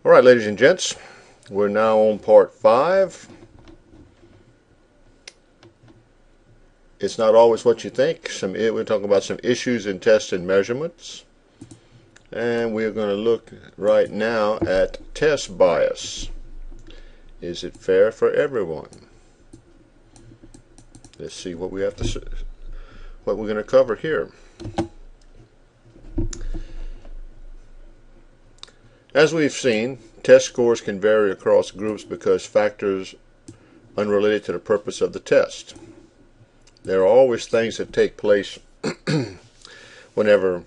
Alright, ladies and gents, we're now on part 5. It's not always what you think. We're talking about some issues in test and measurements. And we're going to look right now at test bias. Is it fair for everyone? Let's see what we're going to cover here. As we've seen, test scores can vary across groups because factors unrelated to the purpose of the test. There are always things that take place whenever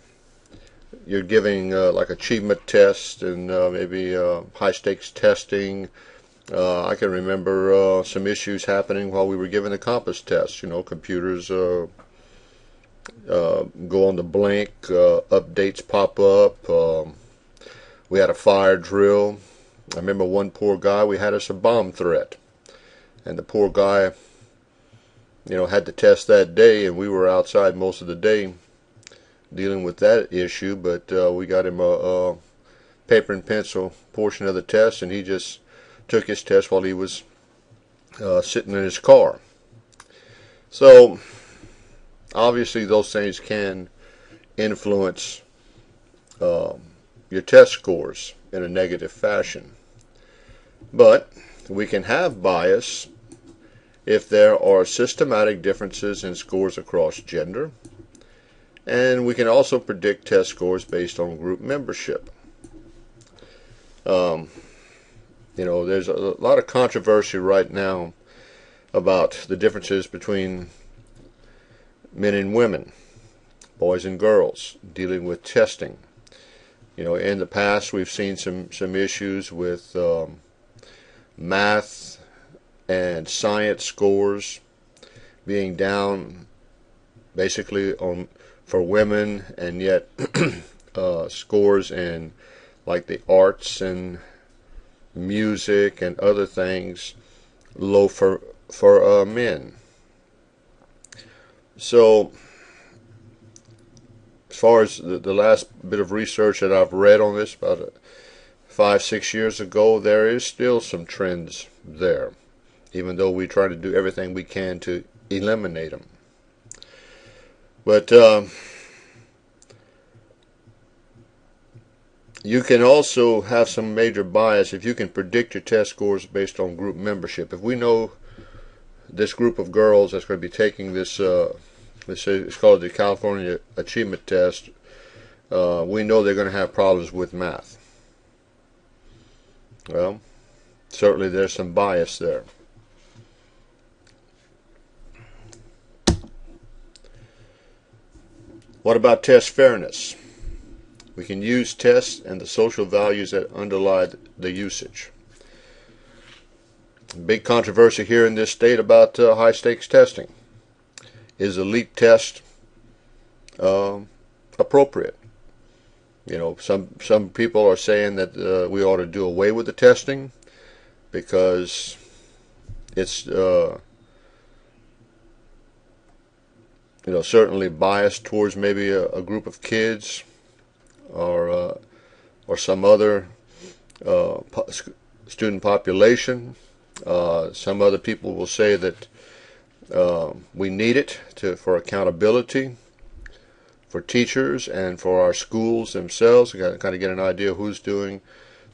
you're giving like achievement tests and maybe high stakes testing. I can remember some issues happening while we were giving the compass test. Computers go on the blink, updates pop up. We had a fire drill. I remember one poor guy, we had us a bomb threat. And the poor guy, had to test that day, and we were outside most of the day dealing with that issue, but we got him a paper and pencil portion of the test, and he just took his test while he was sitting in his car. So, obviously those things can influence your test scores in a negative fashion. But we can have bias if there are systematic differences in scores across gender, and we can also predict test scores based on group membership. There's a lot of controversy right now about the differences between men and women, boys and girls, dealing with testing. In the past we've seen some issues with math and science scores being down basically for women, and yet scores in like the arts and music and other things low for men. So as far as the last bit of research that I've read on this, about 5-6 years ago, there is still some trends there, even though we try to do everything we can to eliminate them. But you can also have some major bias if you can predict your test scores based on group membership. If we know this group of girls that's going to be taking this it's called the California Achievement Test, we know they're going to have problems with math. Well, certainly there's some bias there. What about test fairness? We can use tests and the social values that underlie the usage. Big controversy here in this state about high stakes testing. Is a leap test appropriate? Some people are saying that we ought to do away with the testing because it's certainly biased towards maybe a group of kids or some other student population. Some other people will say that we need it for accountability for teachers and for our schools themselves. We got to kind of get an idea of who's doing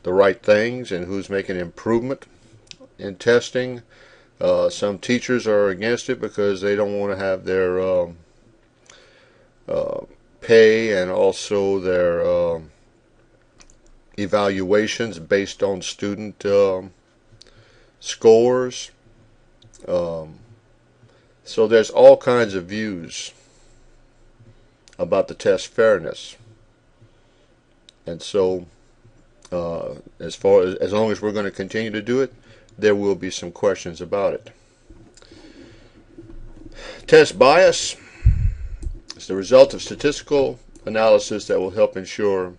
the right things and who's making improvement in testing. Some teachers are against it because they don't want to have their pay and also their evaluations based on student scores. So there's all kinds of views about the test fairness, and so as long as we're going to continue to do it, there will be some questions about it. Test bias is the result of statistical analysis that will help ensure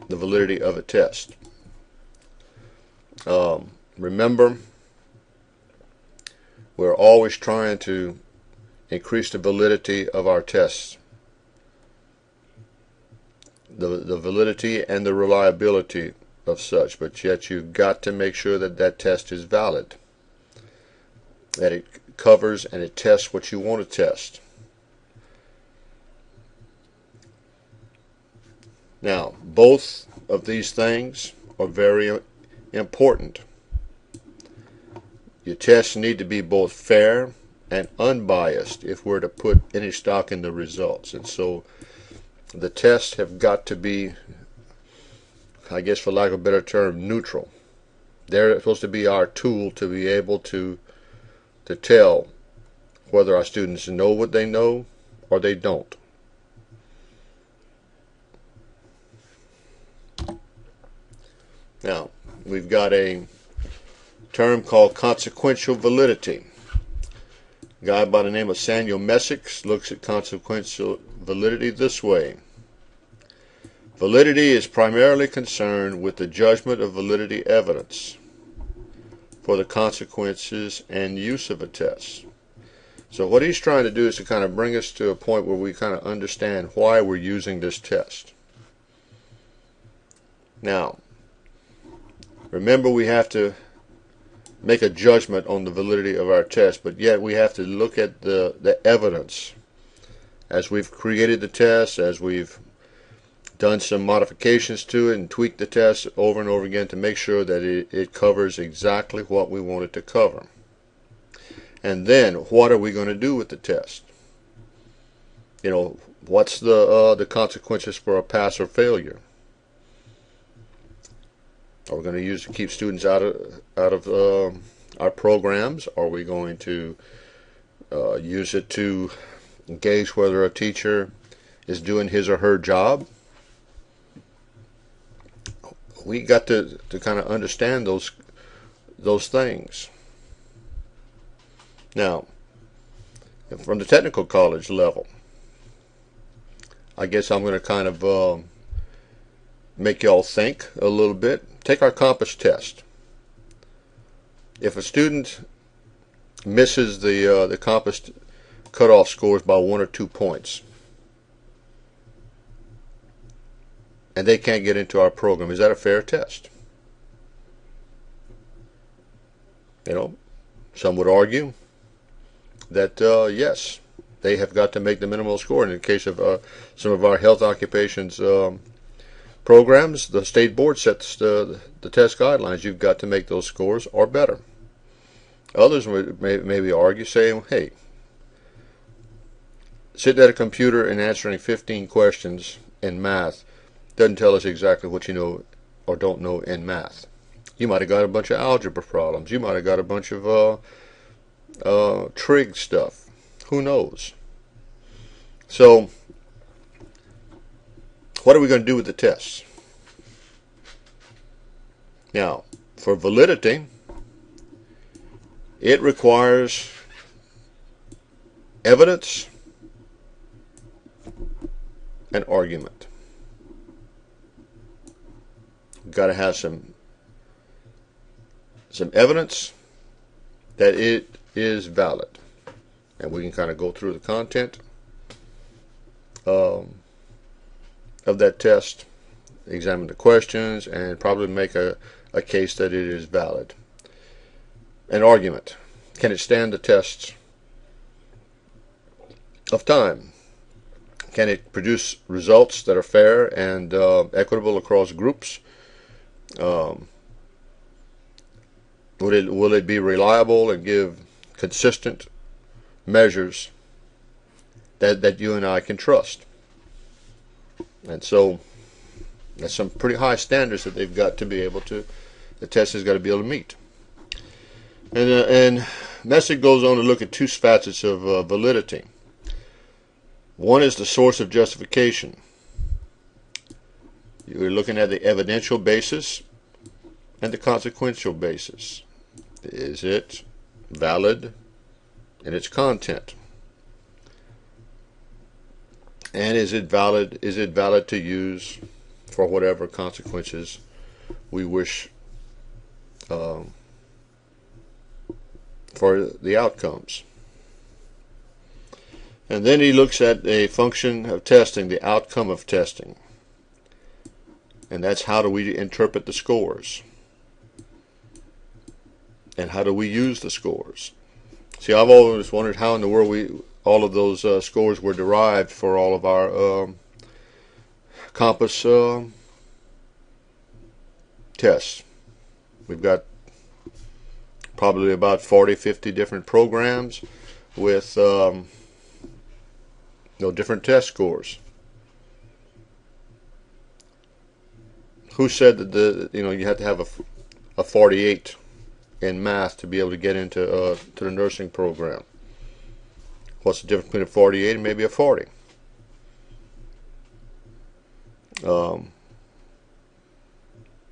the validity of a test. Remember, we're always trying to increase the validity of our tests. The validity and the reliability of such, but yet you've got to make sure that that test is valid, that it covers and it tests what you want to test. Now, both of these things are very important. Your tests need to be both fair and unbiased if we're to put any stock in the results. And so the tests have got to be, I guess for lack of a better term, neutral. They're supposed to be our tool to be able to tell whether our students know what they know or they don't. Now, we've got a term called consequential validity. A guy by the name of Samuel Messick looks at consequential validity this way. Validity is primarily concerned with the judgment of validity evidence for the consequences and use of a test. So what he's trying to do is to kind of bring us to a point where we kind of understand why we're using this test. Now, remember, we have to make a judgment on the validity of our test, but yet we have to look at the evidence as we've created the test, as we've done some modifications to it and tweaked the test over and over again to make sure that it covers exactly what we want it to cover. And then what are we going to do with the test? You know, what's the consequences for a pass or failure? Are we going to use to keep students out of our programs? Are we going to use it to gauge whether a teacher is doing his or her job? We got to kind of understand those things. Now, from the technical college level, I guess I'm going to kind of make y'all think a little bit. Take our compass test. If a student misses the compass cutoff scores by 1 or 2 points, and they can't get into our program, is that a fair test? You know, some would argue that yes, they have got to make the minimal score. In the case of some of our health occupations programs, the state board sets the test guidelines. You've got to make those scores or better. Others would maybe argue, saying, hey, sitting at a computer and answering 15 questions in math doesn't tell us exactly what you know or don't know in math. You might have got a bunch of algebra problems. You might have got a bunch of trig stuff. Who knows? So, what are we going to do with the tests? Now, for validity, it requires evidence and argument. We've got to have some evidence that it is valid. And we can kind of go through the content of that test, examine the questions, and probably make a case that it is valid. An argument. Can it stand the tests of time? Can it produce results that are fair and equitable across groups? Will it be reliable and give consistent measures that you and I can trust? And so that's some pretty high standards that they've got to be able to, the test has got to be able to meet. And Messick goes on to look at two facets of validity. One is the source of justification. You're looking at the evidential basis and the consequential basis. Is it valid in its content? And is it valid to use for whatever consequences we wish for the outcomes? And then he looks at a function of testing, the outcome of testing. and that's how do we interpret the scores, and how do we use the scores. See, I've always wondered how in the world all of those scores were derived for all of our compass tests. We've got probably about 40-50 different programs with different test scores. Who said that you had to have a 48 in math to be able to get into to the nursing program? What's the difference between a 48 and maybe a 40?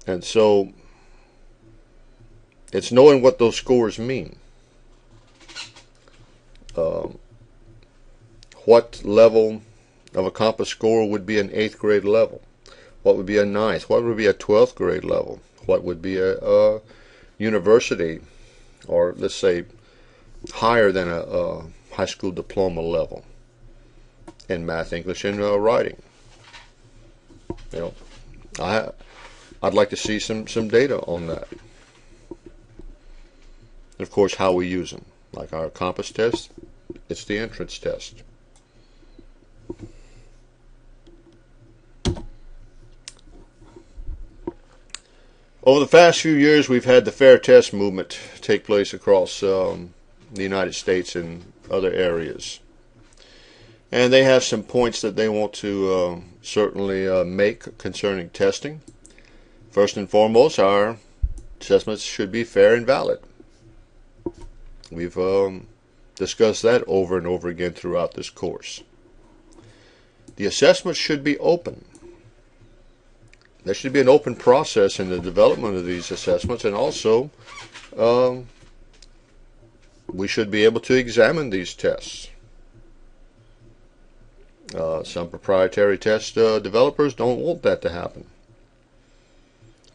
And so it's knowing what those scores mean. What level of a compass score would be an 8th grade level? What would be a 9th? What would be a 12th grade level? What would be a university, or let's say higher than a high school diploma level in math, English, and writing? I'd like to see some data on that. And of course, how we use them. Like our compass test, it's the entrance test. Over the past few years, we've had the fair test movement take place across the United States and other areas. And they have some points that they want to certainly make concerning testing. First and foremost, our assessments should be fair and valid. We've discussed that over and over again throughout this course. The assessments should be open. There should be an open process in the development of these assessments, and also we should be able to examine these tests. Some proprietary test developers don't want that to happen.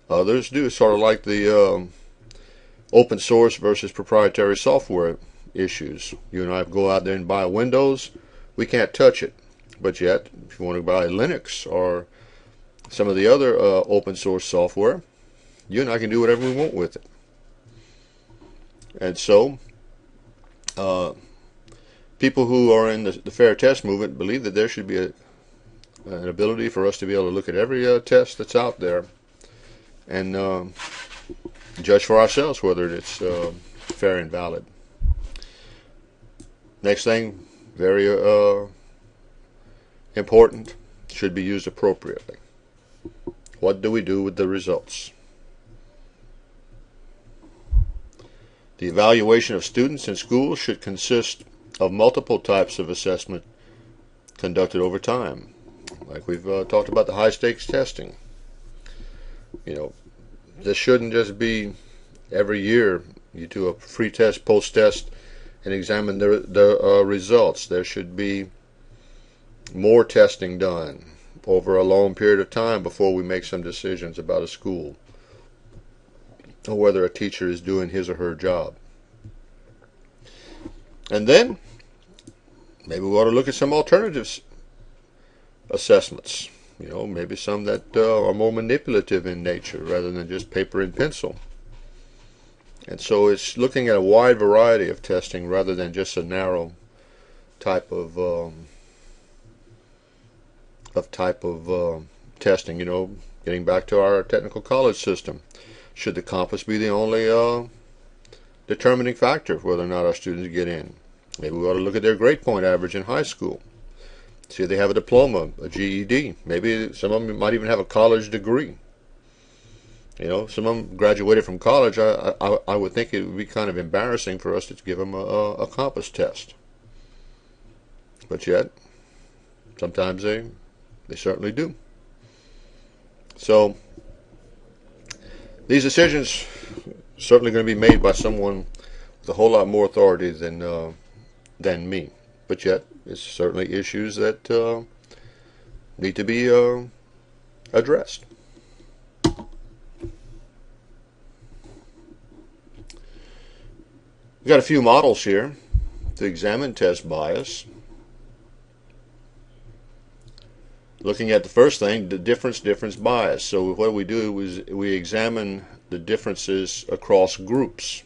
Others do, sort of like the open source versus proprietary software issues. You and I go out there and buy Windows, we can't touch it. But yet, if you want to buy Linux or some of the other open source software, you and I can do whatever we want with it. And so, people who are in the fair test movement believe that there should be an ability for us to be able to look at every test that's out there and judge for ourselves whether it's fair and valid. Next thing, very important, should be used appropriately. What do we do with the results? The evaluation of students in schools should consist of multiple types of assessment conducted over time. Like we've talked about the high stakes testing. This shouldn't just be every year you do a pre-test, post-test, and examine the results. There should be more testing done over a long period of time before we make some decisions about a school or whether a teacher is doing his or her job. And then maybe we ought to look at some alternatives assessments. Maybe some that are more manipulative in nature rather than just paper and pencil. And so it's looking at a wide variety of testing rather than just a narrow type of testing. Getting back to our technical college system, should the compass be the only determining factor of whether or not our students get in? Maybe we ought to look at their grade point average in high school. See if they have a diploma, a GED. Maybe some of them might even have a college degree. Some of them graduated from college. I would think it would be kind of embarrassing for us to give them a compass test. But yet, sometimes they certainly do. So, these decisions certainly going to be made by someone with a whole lot more authority than me. But yet, it's certainly issues that need to be addressed. We've got a few models here to examine test bias. looking at the first thing, the difference bias. So what we do is we examine the differences across groups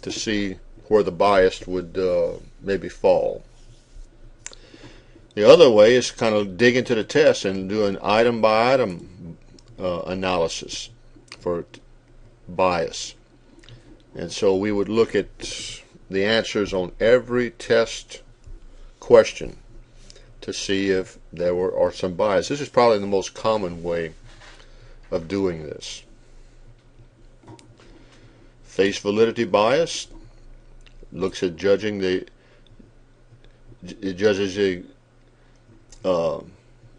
to see where the bias would maybe fall. The other way is kind of dig into the test and do an item by item analysis for bias. And so we would look at the answers on every test question to see if there are some bias. This is probably the most common way of doing this. Face validity bias looks at judging it judges the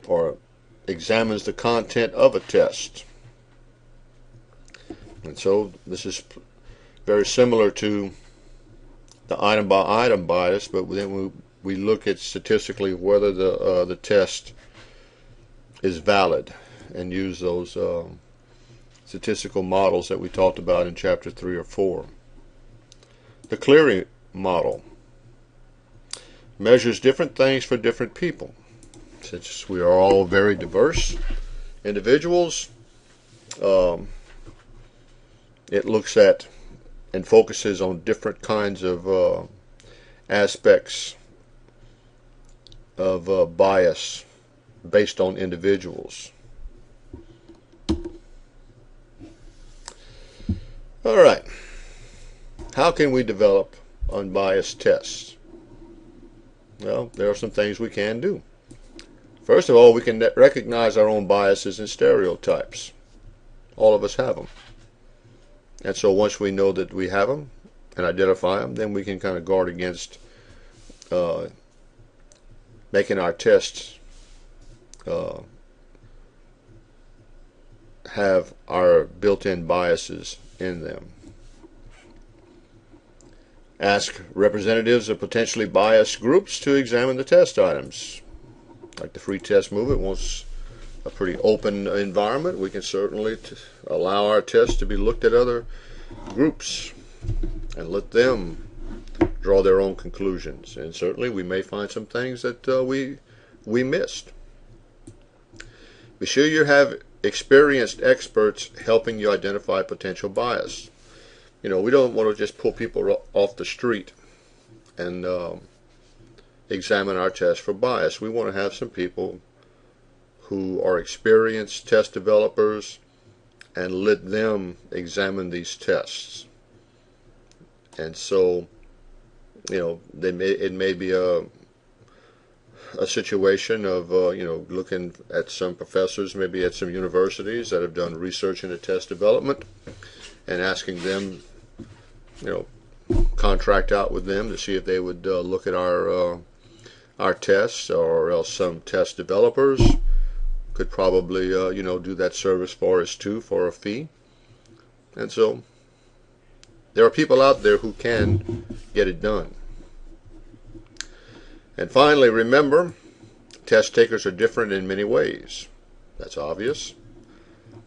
or examines the content of a test. And so this is very similar to the item by item bias, but then we look at statistically whether the test is valid and use those statistical models that we talked about in chapter 3 or 4. The Cleary model measures different things for different people. Since we are all very diverse individuals, it looks at and focuses on different kinds of aspects of bias based on individuals. All right. How can we develop unbiased tests? Well, there are some things we can do. First of all, we can recognize our own biases and stereotypes. All of us have them. And so once we know that we have them and identify them, then we can kind of guard against making our tests have our built-in biases in them. Ask representatives of potentially biased groups to examine the test items. Like the free test movement wants a pretty open environment. We can certainly allow our tests to be looked at other groups and let them draw their own conclusions. And certainly we may find some things that we missed. Be sure you have experienced experts helping you identify potential bias. You know, we don't want to just pull people off the street and examine our test for bias. We want to have some people who are experienced test developers and let them examine these tests. And so, you know, it may be a situation of you know, looking at some professors, maybe at some universities that have done research into test development, and asking them, you know, contract out with them to see if they would look at our tests, or else some test developers could probably you know, do that service for us too for a fee. And so there are people out there who can get it done. And finally, remember, test takers are different in many ways. That's obvious.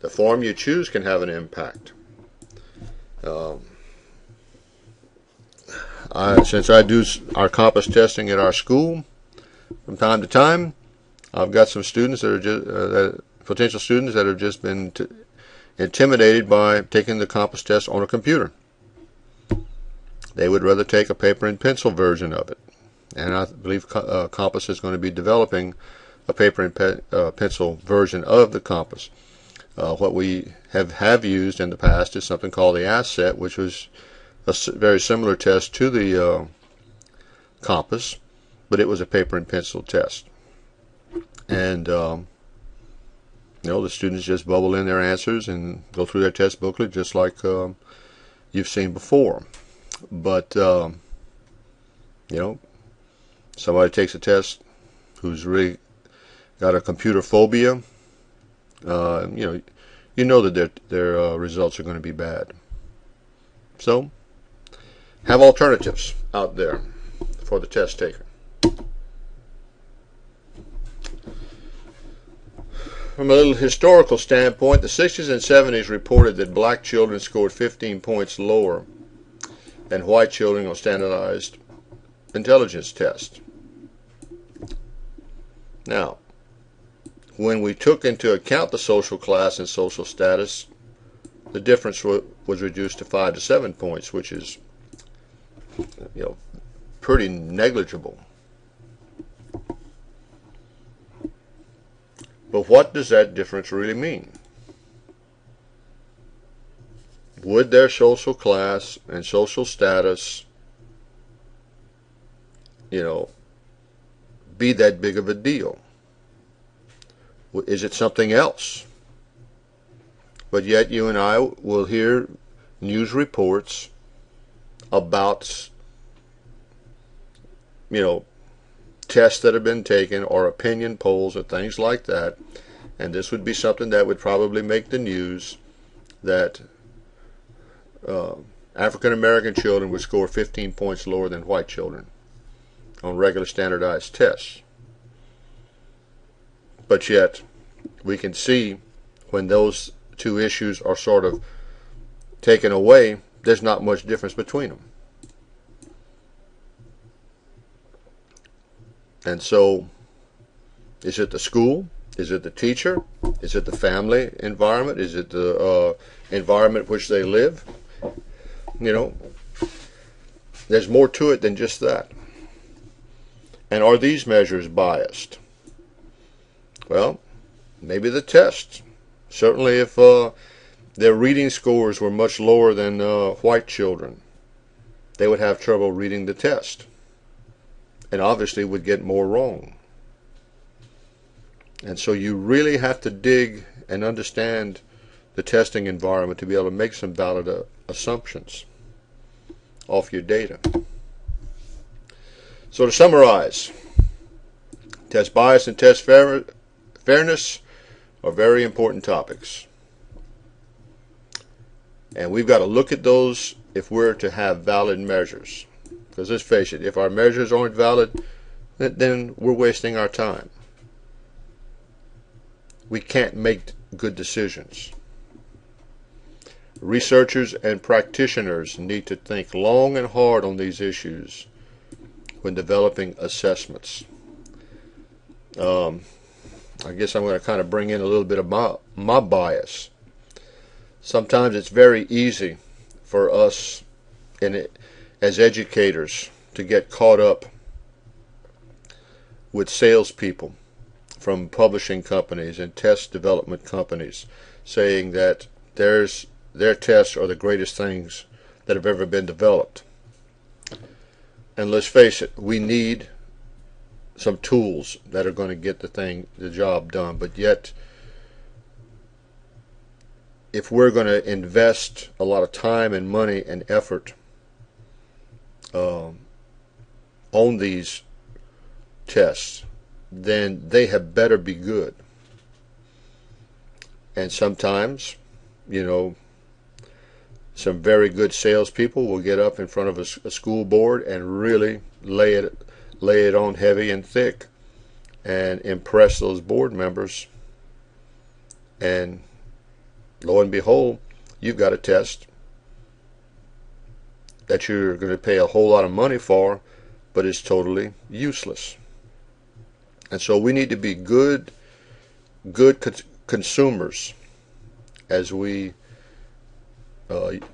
The form you choose can have an impact. Since I do our compass testing at our school from time to time, I've got some students that are just potential students that have just been intimidated by taking the compass test on a computer. They would rather take a paper and pencil version of it. And I believe Compass is going to be developing a paper and pencil version of the compass. What we have used in the past is something called the ASCET, which was a very similar test to the compass, but it was a paper and pencil test. And you know, the students just bubble in their answers and go through their test booklet just like you've seen before. But you know, somebody takes a test who's really got a computer phobia, you know that their results are going to be bad. So have alternatives out there for the test taker. From a little historical standpoint, the 60s and 70s reported that black children scored 15 points lower than white children on standardized intelligence tests. Now, when we took into account the social class and social status, the difference was reduced to 5 to 7 points, which is, pretty negligible. But what does that difference really mean? Would their social class and social status, be that big of a deal? Is it something else? But yet you and I will hear news reports about, tests that have been taken or opinion polls or things like that. And this would be something that would probably make the news, that African American children would score 15 points lower than white children on regular standardized tests. But yet we can see when those two issues are sort of taken away, there's not much difference between them. And so, is it the school? Is it the teacher? Is it the family environment? Is it the environment which they live? There's more to it than just that. And are these measures biased? Well, maybe the tests. Certainly if their reading scores were much lower than white children, they would have trouble reading the test, and obviously would get more wrong. And so you really have to dig and understand the testing environment to be able to make some valid assumptions off your data. So to summarize, test bias and test fairness are very important topics. And we've got to look at those if we're to have valid measures. Because let's face it, if our measures aren't valid, then we're wasting our time. We can't make good decisions. Researchers and practitioners need to think long and hard on these issues when developing assessments. I guess I'm going to kind of bring in a little bit of my bias. Sometimes it's very easy for us as educators to get caught up with salespeople from publishing companies and test development companies saying that their tests are the greatest things that have ever been developed. And let's face it, we need some tools that are going to get the job done. But yet, if we're going to invest a lot of time and money and effort on these tests, then they had better be good. And sometimes, some very good salespeople will get up in front of a school board and really lay it on heavy and thick and impress those board members. And lo and behold, you've got a test that you're going to pay a whole lot of money for, but it's totally useless. And so we need to be good consumers as we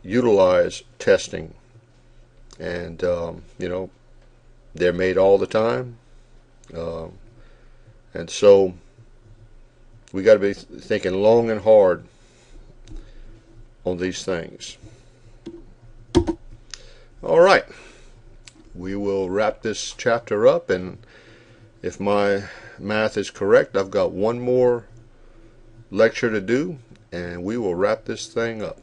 utilize testing. And they're made all the time, and so we got to be thinking long and hard on these things. All right, we will wrap this chapter up, and if my math is correct, I've got one more lecture to do, and we will wrap this thing up.